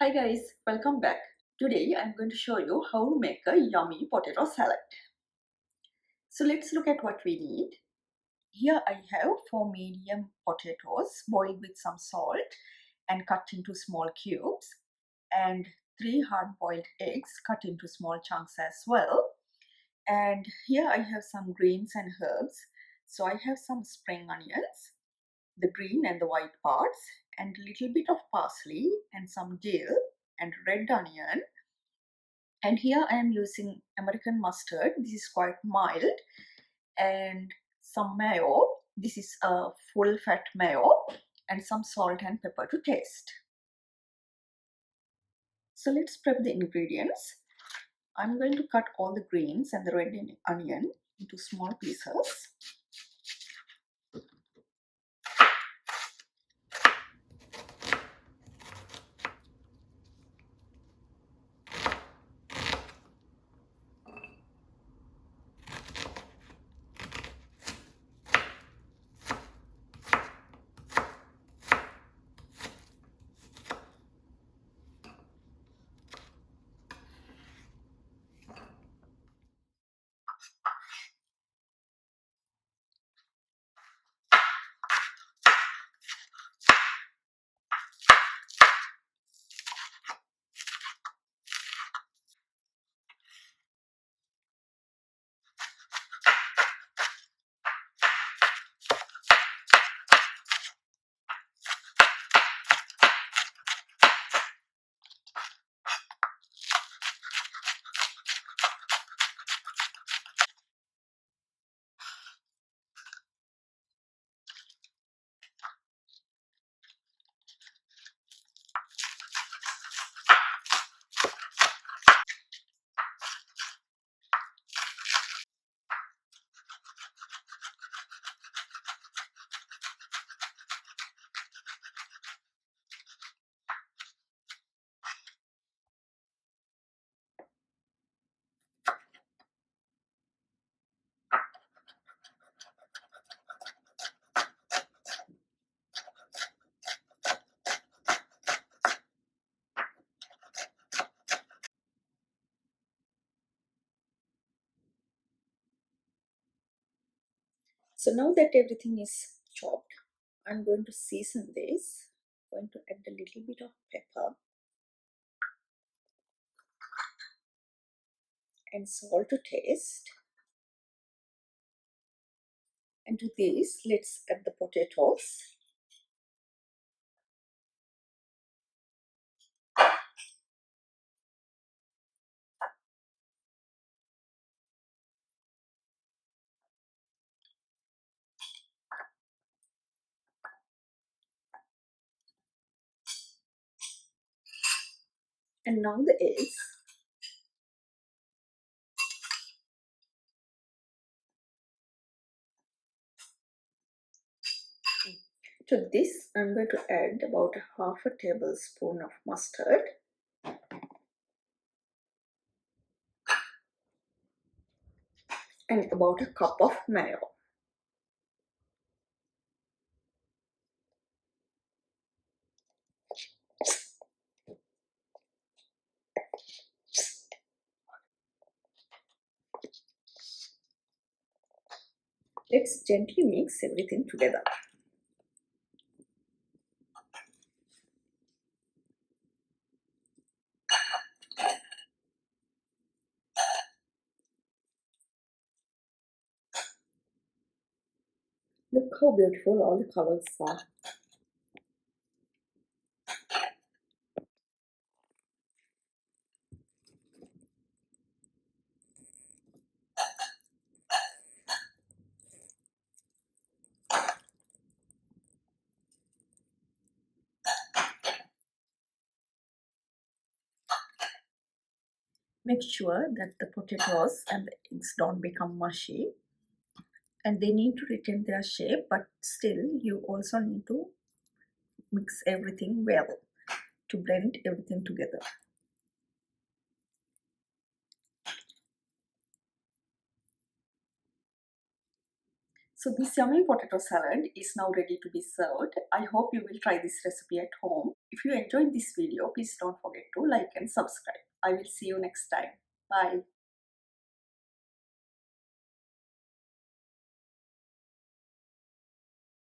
Hi guys, welcome back. Today I'm going to show you how to make a yummy potato salad. So let's look at what we need. Here I have 4 medium potatoes boiled with some salt and cut into small cubes, and 3 hard-boiled eggs cut into small chunks as well. And here I have some greens and herbs. So I have some spring onions, the green and the white parts, and a little bit of parsley and some dill and red onion. And here I am using American mustard. This is quite mild. And some mayo. This is a full fat mayo. And some salt and pepper to taste. So let's prep the ingredients. I'm going to cut all the greens and the red onion into small pieces. So now that everything is chopped, I'm going to season this. I'm going to add a little bit of pepper and salt to taste. And to this, let's add the potatoes. And now the eggs. To this, I'm going to add about half a tablespoon of mustard. And about a cup of mayo. Let's gently mix everything together. Look how beautiful all the colors are. Make sure that the potatoes and the eggs don't become mushy, and they need to retain their shape, but still you also need to mix everything well to blend everything together. So this yummy potato salad is now ready to be served. I hope you will try this recipe at home. If you enjoyed this video, please don't forget to like and subscribe. I will see you next time. Bye.